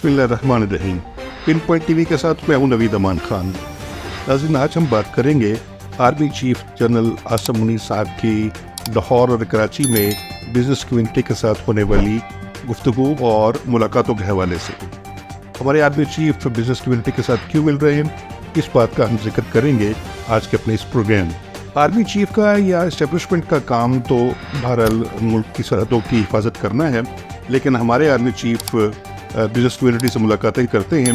बिस्मिल्लाहिर्रहमानिर्रहीम। Pin point TV के साथ मैं हूं नवीद अमान खान। नाज़रीन, आज हम बात करेंगे army chief general Asim Munir साहब की लाहौर और कराची में बिज़नेस कम्युनिटी के साथ होने वाली गुफ्तगू और मुलाकातों के हवाले से। हमारे आर्मी चीफ बिज़नेस कम्युनिटी के साथ क्यों मिल रहे हैं, इस बात का हम जिक्र करेंगे आज के अपने इस प्रोग्राम। आर्मी चीफ का या इस्टेब्लिशमेंट का काम तो बहरहाल मुल्क की सरहदों की हिफाजत करना है, लेकिन हमारे आर्मी चीफ बिज़नेस कम्युनिटी से मुलाकातें करते हैं,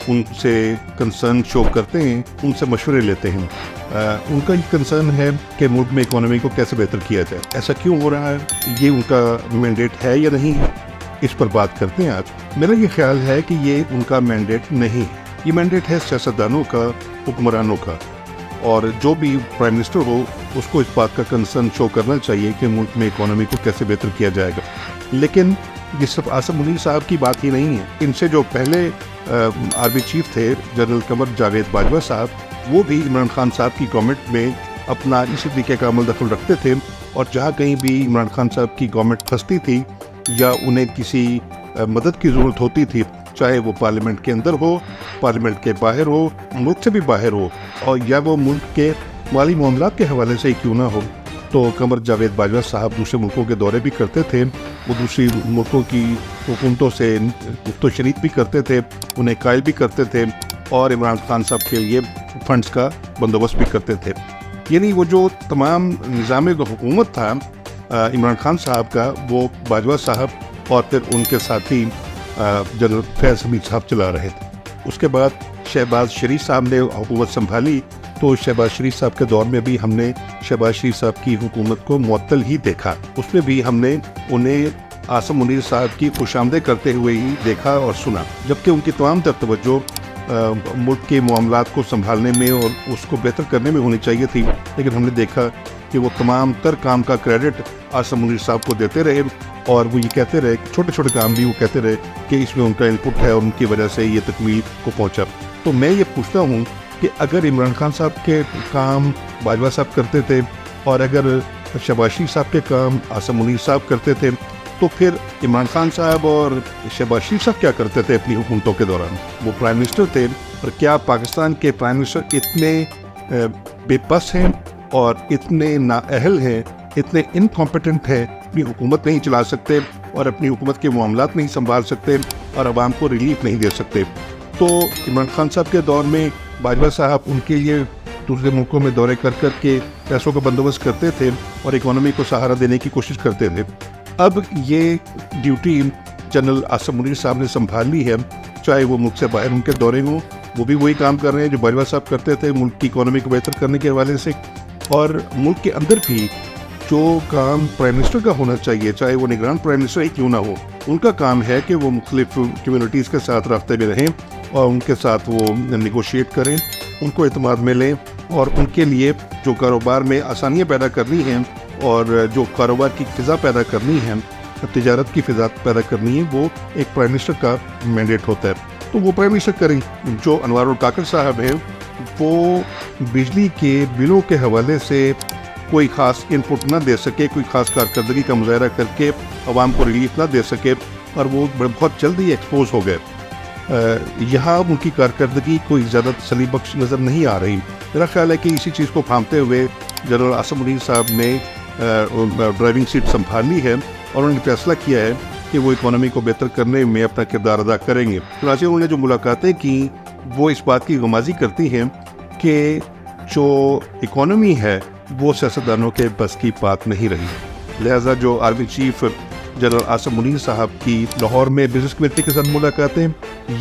उनसे कंसर्न शो करते हैं, उनसे मशवरे लेते हैं। उनका ये कंसर्न है कि मुल्क में इकोनॉमी को कैसे बेहतर किया जाए। ऐसा क्यों हो रहा है, ये उनका मैंडेट है या नहीं है, इस पर बात करते हैं आज। मेरा ये ख्याल है कि ये उनका मैंडेट नहीं है, ये मैंडेट है सियासतदानों का, हुक्मरानों का, और जो भी प्राइम मिनिस्टर हो उसको इस बात का कंसर्न शो करना चाहिए कि मुल्क में इकोनॉमी को कैसे बेहतर किया जाएगा। लेकिन ये सिर्फ आसिम मुनीर साहब की बात ही नहीं है। इनसे जो पहले आर्मी चीफ थे जनरल कमर जावेद बाजवा साहब, वो भी इमरान खान साहब की गवर्नमेंट में अपना इसी तरीके का अमल दखल रखते थे, और जहाँ कहीं भी इमरान खान साहब की गवर्नमेंट फंसती थी या उन्हें किसी मदद की ज़रूरत होती थी, चाहे वो पार्लियामेंट के अंदर हो, पार्लियामेंट के बाहर हो, मुल्क से भी बाहर हो, और या वो मुल्क के माली मामलात के हवाले से ही क्यों ना हो, तो कमर जावेद बाजवा साहब दूसरे मुल्कों के दौरे भी करते थे। वो दूसरी मुल्कों की हुकूमतों से गुफ्तो शरीक भी करते थे, उन्हें कायल भी करते थे, और इमरान खान साहब के लिए फंड्स का बंदोबस्त भी करते थे। यानी वो जो तमाम निज़ाम हुकूमत था इमरान खान साहब का, वो बाजवा साहब और फिर उनके साथी जनरल फैज़ हमीद साहब चला रहे थे। उसके बाद शहबाज शरीफ साहब ने हुकूमत संभाली, तो शहबाज शरीफ साहब के दौर में भी हमने शहबाज शरीफ साहब की हुकूमत को मुअत्तल ही देखा। उसमें भी हमने उन्हें आसिम मुनीर साहब की खुशामदें करते हुए ही देखा और सुना, जबकि उनकी तमाम तर तवज्जो मुल्क के मामलात को संभालने में और उसको बेहतर करने में होनी चाहिए थी। लेकिन हमने देखा कि वो तमाम तर काम का क्रेडिट आसिम मुनीर साहब को देते रहे, और वो ये कहते रहे, छोटे छोटे काम भी वो कहते रहे कि इसमें उनका इनपुट है और उनकी वजह से ये तकमील को पहुँचा। तो मैं ये पूछता हूँ कि अगर इमरान खान साहब के काम बाजवा साहब करते थे, और अगर शहबाज शरीफ साहब के काम आसिम मुनीर साहब करते थे, तो फिर इमरान खान साहब और शहबाज शरीफ साहब क्या करते थे अपनी हुकूमतों के दौरान? वो प्राइम मिनिस्टर थे, और क्या पाकिस्तान के प्राइम मिनिस्टर इतने बेबस हैं और इतने नाअहल हैं, इतने इनकॉम्पिटेंट हैं, अपनी हुकूमत नहीं चला सकते और अपनी हुकूमत के मामलात नहीं संभाल सकते और आवाम को रिलीफ नहीं दे सकते? तो इमरान खान साहब के दौर में बाजवा साहब उनके लिए दूसरे मुल्कों में दौरे कर कर के पैसों का बंदोबस्त करते थे और इकोनॉमी को सहारा देने की कोशिश करते थे। अब ये ड्यूटी जनरल आसिम मुनीर साहब ने संभाल ली है, चाहे वो मुल्क से बाहर उनके दौरे हों, वो भी वही काम कर रहे हैं जो बाजवा साहब करते थे मुल्क की इकोनॉमी को बेहतर करने के हवाले से। और मुल्क के अंदर भी जो काम प्राइम मिनिस्टर का होना चाहिए, चाहे वो निगरान प्राइम मिनिस्टर ही क्यों ना हो, उनका काम है कि वो मुख्तलिफ कम्यूनिटीज़ के साथ रास्ते में रहें और उनके साथ वो निगोशिएट करें, उनको एतमाद में लें, और उनके लिए जो कारोबार में आसानियाँ पैदा करनी हैं और जो कारोबार की फ़िज़ा पैदा करनी है, तिजारत की फ़िज़ा पैदा करनी है, वो एक प्राइम मिनिस्टर का मैंडेट होता है। तो वो प्राइम मिनिस्टर करें। जो अनवारुल काकर साहब हैं, वो बिजली के बिलों के हवाले से कोई ख़ास इनपुट ना दे सके, कोई ख़ास कारकर्दगी का मुजाहरा करके आवाम को रिलीफ ना दे सके, और वो बहुत जल्दी एक्सपोज हो गए। यहाँ उनकी कारकर्दगी कोई ज़्यादा तसल्ली बख्श नज़र नहीं आ रही। मेरा ख्याल है कि इसी चीज़ को भांपते हुए जनरल आसिम मुनीर साहब ने ड्राइविंग सीट संभाली है, और उन्होंने फैसला किया है कि वो इकोनॉमी को बेहतर करने में अपना किरदार अदा करेंगे। चुनांचे उन्होंने जो मुलाकातें की, वो इस बात की गुमाजी करती हैं कि जो इकोनॉमी है वो सियासतदानों के बस की बात नहीं रही। लिहाजा जो army chief general Asim Munir साहब की लाहौर में बिज़नेस कम्युनिटी के साथ मुलाकातें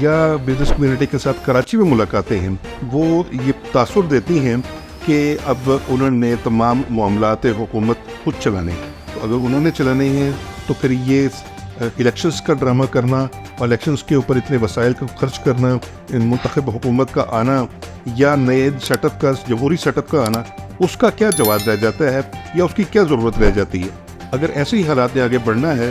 या बिज़नेस कम्युनिटी के साथ कराची में मुलाकातें हैं, वो ये तासुर देती हैं कि अब उन्होंने तमाम मामलात हुकूमत खुद चलाने, तो अगर उन्होंने चलाने हैं तो फिर ये इलेक्शंस का ड्रामा करना और इलेक्शंस के ऊपर इतने वसाइल को खर्च करना, मुंतखब हुकूमत का आना या नए सेटअप का, जमहूरी सेटअप का आना, उसका क्या जवाब रह जाता है या उसकी क्या ज़रूरत रह जाती है? अगर ऐसे ही हालात में आगे बढ़ना है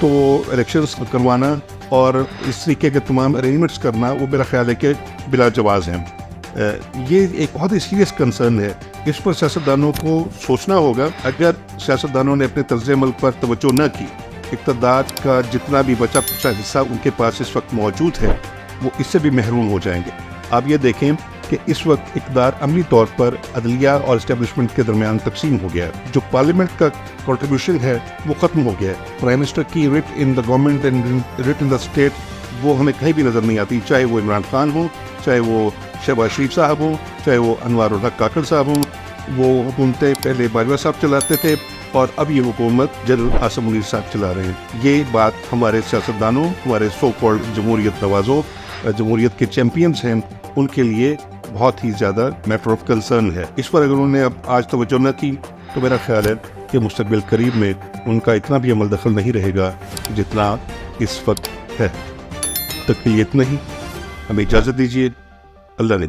तो इलेक्शंस करवाना और इस तरीके के तमाम अरेंजमेंट्स करना, वो मेरा ख्याल है कि बिला जवाज़ हैं। ये एक बहुत ही सीरियस कंसर्न है, इस पर सियासतदानों को सोचना होगा। अगर सियासतदानों ने अपने तर्ज़ अमल पर तवज्जो न की اقتدار کا جتنا بھی بچا کچا حصہ ان کے پاس اس وقت موجود ہے وہ اس سے بھی محروم ہو جائیں گے۔ آپ یہ دیکھیں کہ اس وقت اقتدار عملی طور پر عدلیہ اور اسٹیبلشمنٹ کے درمیان تقسیم ہو گیا ہے۔ جو پارلیمنٹ کا کنٹریبیوشن ہے وہ ختم ہو گیا ہے۔ پرائم منسٹر کی writ in the government and writ in the state وہ ہمیں کہیں بھی نظر نہیں آتی، چاہے وہ عمران خان ہو، چاہے وہ شہباز شریف صاحب ہوں، چاہے وہ انوار الحق کاکڑ صاحب ہوں۔ وہ حکومتیں پہلے باجوہ صاحب چلاتے تھے اور اب یہ حکومت جنرل عاصم منیر صاحب چلا رہے ہیں۔ یہ بات ہمارے سیاستدانوں، ہمارے سو کالڈ جمہوریت نوازوں، جمہوریت کے چیمپئنز ہیں، ان کے لیے بہت ہی زیادہ میٹر آف کنسرن ہے۔ اس پر اگر انہوں نے اب آج توجہ نہ کی تو میرا خیال ہے کہ مستقبل قریب میں ان کا اتنا بھی عمل دخل نہیں رہے گا جتنا اس وقت ہے۔ تک کے لیے اتنا ہی، ہمیں اجازت دیجیے۔ اللہ نے